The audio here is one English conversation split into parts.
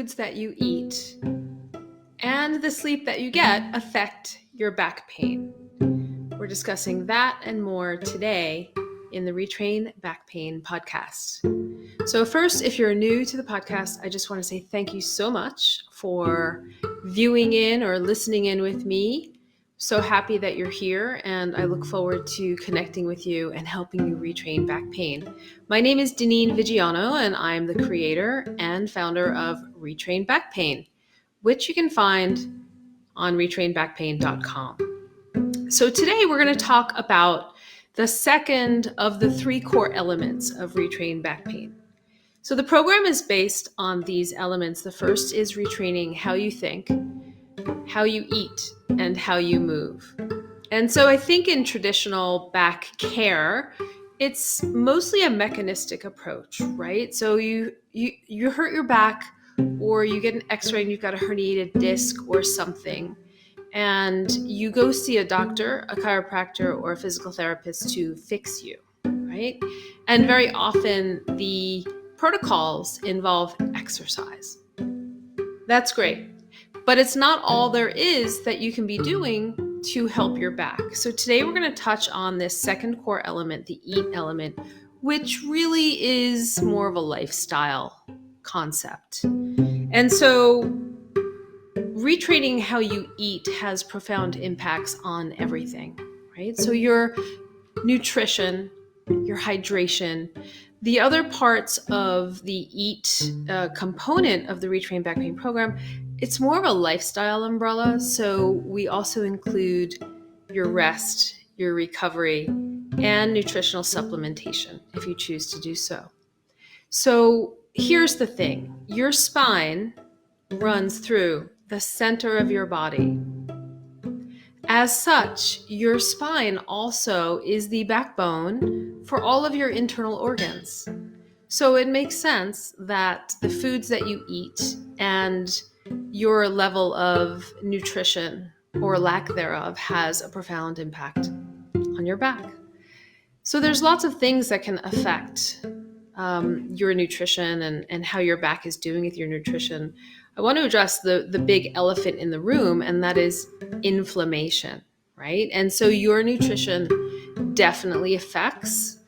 foods that you eat and the sleep that you get affect your back pain? We're discussing that and more today in the Retrain Back Pain podcast. So first, if you're new to the podcast, I just want to say thank you so much for viewing in or listening in with me. So happy that you're here, and I look forward to connecting with you and helping you retrain back pain. My name is Dinneen, and I'm the creator and founder of Retrain Back Pain, which you can find on retrainbackpain.com. So today we're going to talk about the second of the three core elements of Retrain Back Pain. So the program is based on these elements. The first is retraining how you think, how you eat, and how you move. And so I think in traditional back care, it's mostly a mechanistic approach, right? So you hurt your back, or you get an x-ray and you've got a herniated disc or something, and you go see a doctor, a chiropractor, or a physical therapist to fix you, right? And very often the protocols involve exercise. That's great. But it's not all there is that you can be doing to help your back. So today we're going to touch on this second core element, the eat element, which really is more of a lifestyle concept. And so retraining how you eat has profound impacts on everything, right? So your nutrition, your hydration, the other parts of the eat component of the Retrain Back Pain program, it's more of a lifestyle umbrella. So we also include your rest, your recovery, and nutritional supplementation if you choose to do so. So here's the thing. Your spine runs through the center of your body. As such, your spine also is the backbone for all of your internal organs. So it makes sense that the foods that you eat and your level of nutrition or lack thereof has a profound impact on your back. So there's lots of things that can affect your nutrition and how your back is doing with your nutrition. I want to address the big elephant in the room, and that is inflammation, right? And so your nutrition definitely affects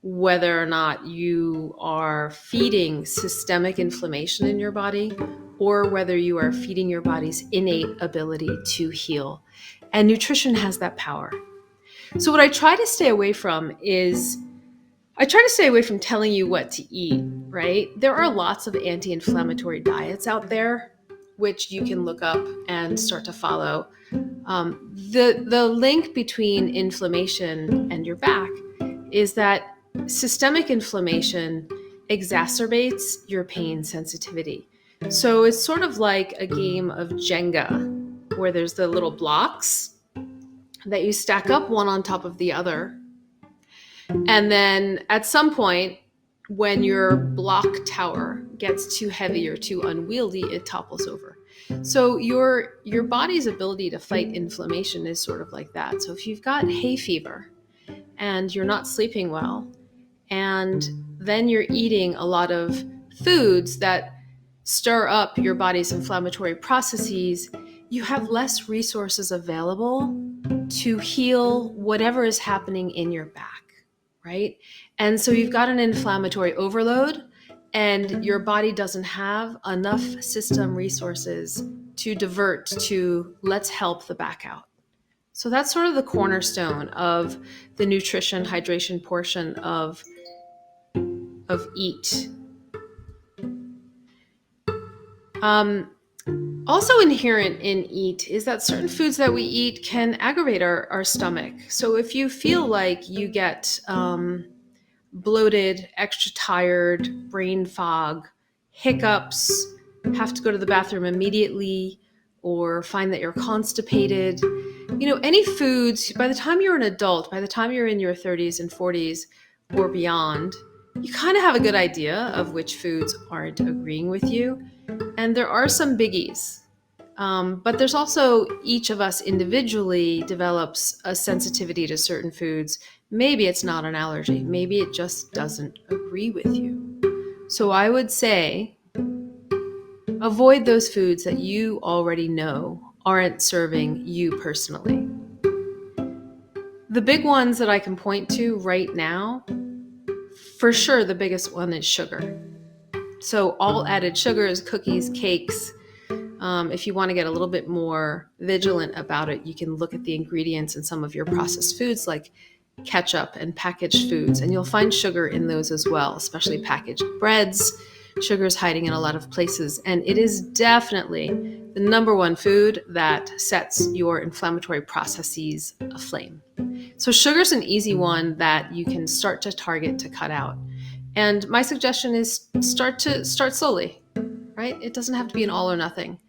whether or not you are feeding systemic inflammation in your body or whether you are feeding your body's innate ability to heal. And nutrition has that power. So what I try to stay away from is telling you what to eat, right? There are lots of anti-inflammatory diets out there, which you can look up and start to follow. The link between inflammation and your back is that systemic inflammation exacerbates your pain sensitivity. So it's sort of like a game of Jenga, where there's the little blocks that you stack up one on top of the other. And then at some point, when your block tower gets too heavy or too unwieldy, it topples over. So your body's ability to fight inflammation is sort of like that. So if you've got hay fever and you're not sleeping well, and then you're eating a lot of foods that stir up your body's inflammatory processes, you have less resources available to heal whatever is happening in your back, right? And so you've got an inflammatory overload, and your body doesn't have enough system resources to divert to let's help the back out. So that's sort of the cornerstone of the nutrition, hydration portion of eat. Also inherent in eat is that certain foods that we eat can aggravate our stomach. So if you feel like you get bloated, extra tired, brain fog, hiccups, have to go to the bathroom immediately, or find that you're constipated, any foods, by the time you're an adult, by the time you're in your 30s and 40s or beyond, you kind of have a good idea of which foods aren't agreeing with you. And there are some biggies. But there's also, each of us individually develops a sensitivity to certain foods. Maybe it's not an allergy. Maybe it just doesn't agree with you. So I would say Avoid those foods that you already know aren't serving you personally. The big ones that I can point to right now, for sure the biggest one is sugar. So all added sugars, cookies, cakes. If you want to get a little bit more vigilant about it, you can look at the ingredients in some of your processed foods like ketchup and packaged foods, and you'll find sugar in those as well, especially packaged breads. Sugar is hiding in a lot of places, and it is definitely the number one food that sets your inflammatory processes aflame. So sugar's an easy one that you can start to target to cut out. And my suggestion is start slowly, right? It doesn't have to be an all or nothing.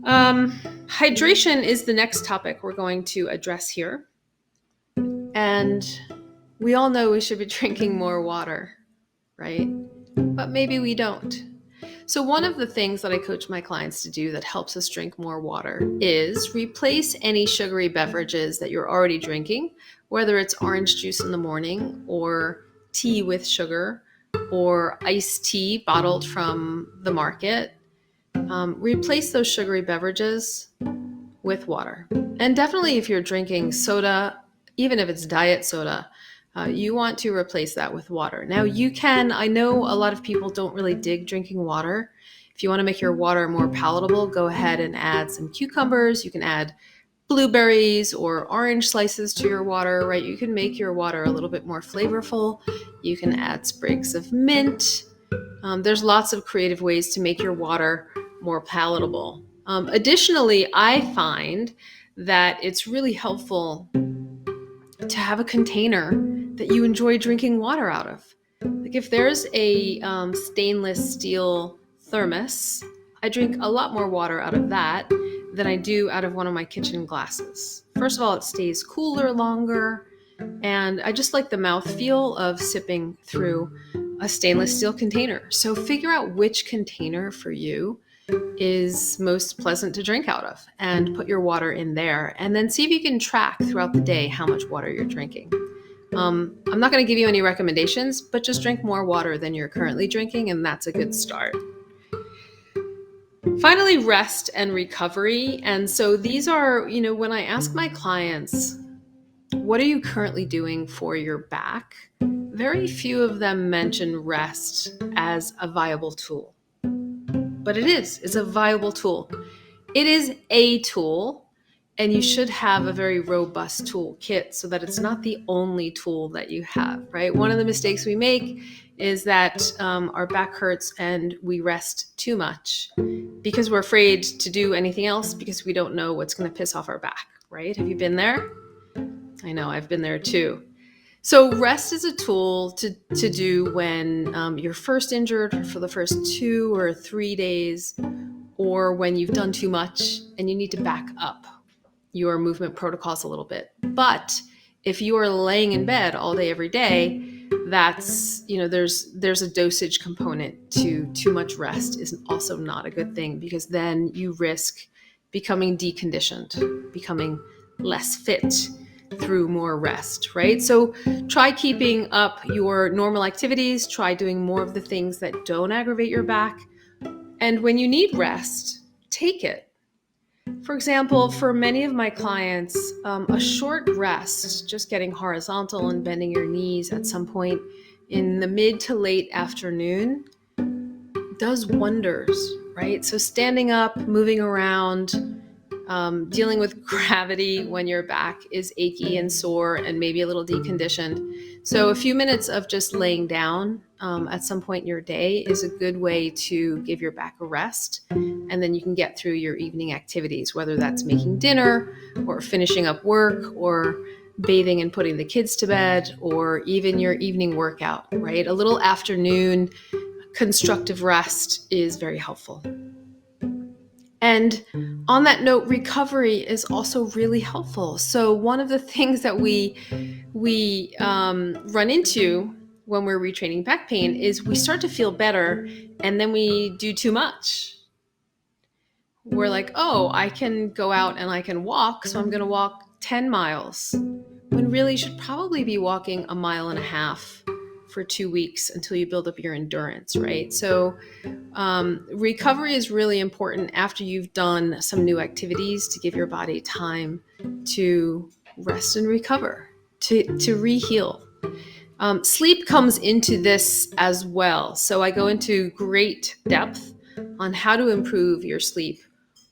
Hydration is the next topic we're going to address here. And we all know we should be drinking more water, right? But maybe we don't. So one of the things that I coach my clients to do that helps us drink more water is replace any sugary beverages that you're already drinking, whether it's orange juice in the morning or tea with sugar or iced tea bottled from the market. Replace those sugary beverages with water. And definitely if you're drinking soda, even if it's diet soda, you want to replace that with water. Now I know a lot of people don't really dig drinking water. If you want to make your water more palatable, go ahead and add some cucumbers. You can add blueberries or orange slices to your water, right? You can make your water a little bit more flavorful. You can add sprigs of mint. There's lots of creative ways to make your water more palatable. Additionally, I find that it's really helpful to have a container that you enjoy drinking water out of. Like if there's a stainless steel thermos, I drink a lot more water out of that than I do out of one of my kitchen glasses. First of all, it stays cooler longer, and I just like the mouthfeel of sipping through a stainless steel container. So figure out which container for you is most pleasant to drink out of and put your water in there, and then see if you can track throughout the day how much water you're drinking. I'm not going to give you any recommendations, but just drink more water than you're currently drinking, and that's a good start. Finally, rest and recovery. And so these are, when I ask my clients, what are you currently doing for your back? Very few of them mention rest as a viable tool. But it's a viable tool. It is a tool, and you should have a very robust toolkit so that it's not the only tool that you have, right? One of the mistakes we make is that our back hurts and we rest too much because we're afraid to do anything else because we don't know what's going to piss off our back, right? Have you been there? I know, I've been there too. So rest is a tool to do when you're first injured for the first 2 or 3 days, or when you've done too much and you need to back up your movement protocols a little bit. But if you are laying in bed all day, every day, that's, there's a dosage component to too much rest is also not a good thing, because then you risk becoming deconditioned, becoming less fit through more rest, right? So try keeping up your normal activities, try doing more of the things that don't aggravate your back. And when you need rest, take it. For example, for many of my clients, a short rest, just getting horizontal and bending your knees at some point in the mid to late afternoon, does wonders, right? So standing up, moving around, dealing with gravity when your back is achy and sore and maybe a little deconditioned. So a few minutes of just laying down at some point in your day is a good way to give your back a rest. And then you can get through your evening activities, whether that's making dinner or finishing up work or bathing and putting the kids to bed, or even your evening workout, right? A little afternoon constructive rest is very helpful. And on that note, recovery is also really helpful. So one of the things that we run into when we're retraining back pain is we start to feel better, and then we do too much. We're like, oh, I can go out and I can walk, so I'm going to walk 10 miles, when really you should probably be walking 1.5 miles for 2 weeks until you build up your endurance, right? So recovery is really important after you've done some new activities to give your body time to rest and recover, to re-heal. Sleep comes into this as well. So I go into great depth on how to improve your sleep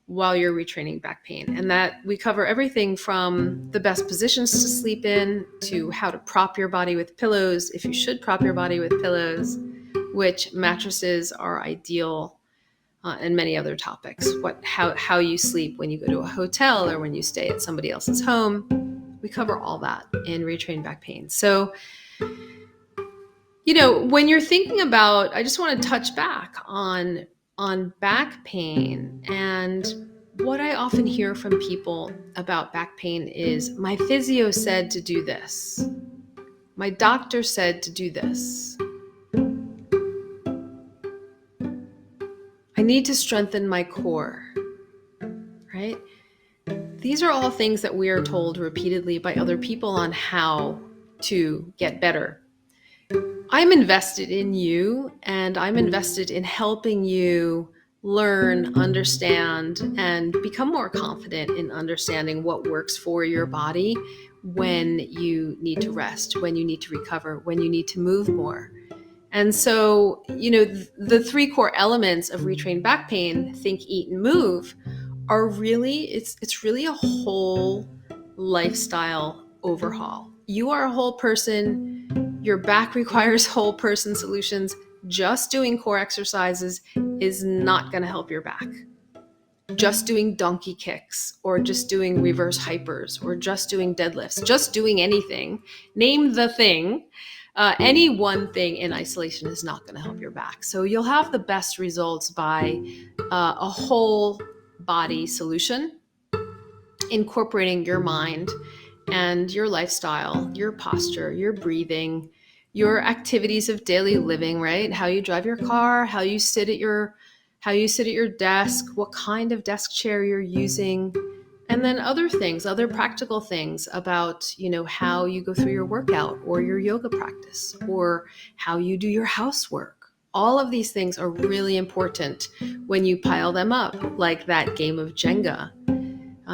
while you're retraining back pain. And that we cover everything from the best positions to sleep in to how to prop your body with pillows, if you should prop your body with pillows, which mattresses are ideal, and many other topics. How you sleep when you go to a hotel or when you stay at somebody else's home. We cover all that in Retrain Back Pain. So, when you're thinking about, I just want to touch back on back pain. And what I often hear from people about back pain is, my physio said to do this. My doctor said to do this. I need to strengthen my core, right? These are all things that we are told repeatedly by other people on how to get better. I'm invested in you, and I'm invested in helping you learn, understand, and become more confident in understanding what works for your body when you need to rest, when you need to recover, when you need to move more. And so, the 3 core elements of retrain back pain, think, eat, and move, are really, it's really a whole lifestyle overhaul. You are a whole person. Your back requires whole person solutions. Just doing core exercises is not going to help your back. Just doing donkey kicks, or just doing reverse hypers, or just doing deadlifts, just doing anything, name the thing, any one thing in isolation is not going to help your back. So you'll have the best results by a whole body solution, incorporating your mind and your lifestyle, your posture, your breathing, your activities of daily living, right? How you drive your car, how you sit at your desk, what kind of desk chair you're using, and then other things, other practical things about, how you go through your workout or your yoga practice or how you do your housework. All of these things are really important when you pile them up, like that game of Jenga.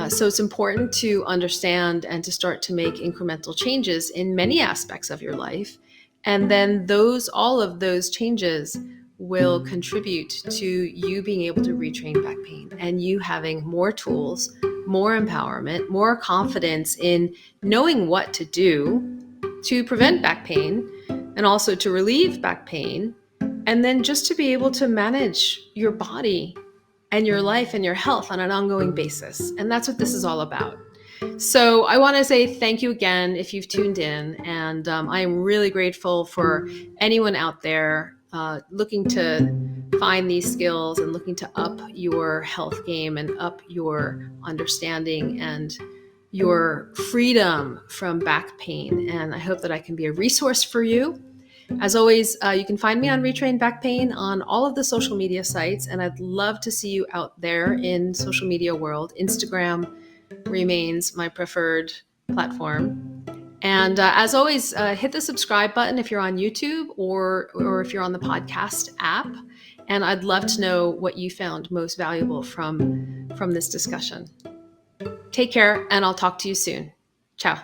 So it's important to understand and to start to make incremental changes in many aspects of your life. And then all of those changes will contribute to you being able to retrain back pain and you having more tools, more empowerment, more confidence in knowing what to do to prevent back pain and also to relieve back pain. And then just to be able to manage your body and your life and your health on an ongoing basis. And that's what this is all about. So I want to say thank you again if you've tuned in. And I am really grateful for anyone out there looking to find these skills and looking to up your health game and up your understanding and your freedom from back pain. And I hope that I can be a resource for you. As always, you can find me on Retrain Back Pain on all of the social media sites, and I'd love to see you out there in social media world. Instagram remains my preferred platform. And as always, hit the subscribe button if you're on YouTube or if you're on the podcast app. And I'd love to know what you found most valuable from this discussion. Take care, and I'll talk to you soon. Ciao.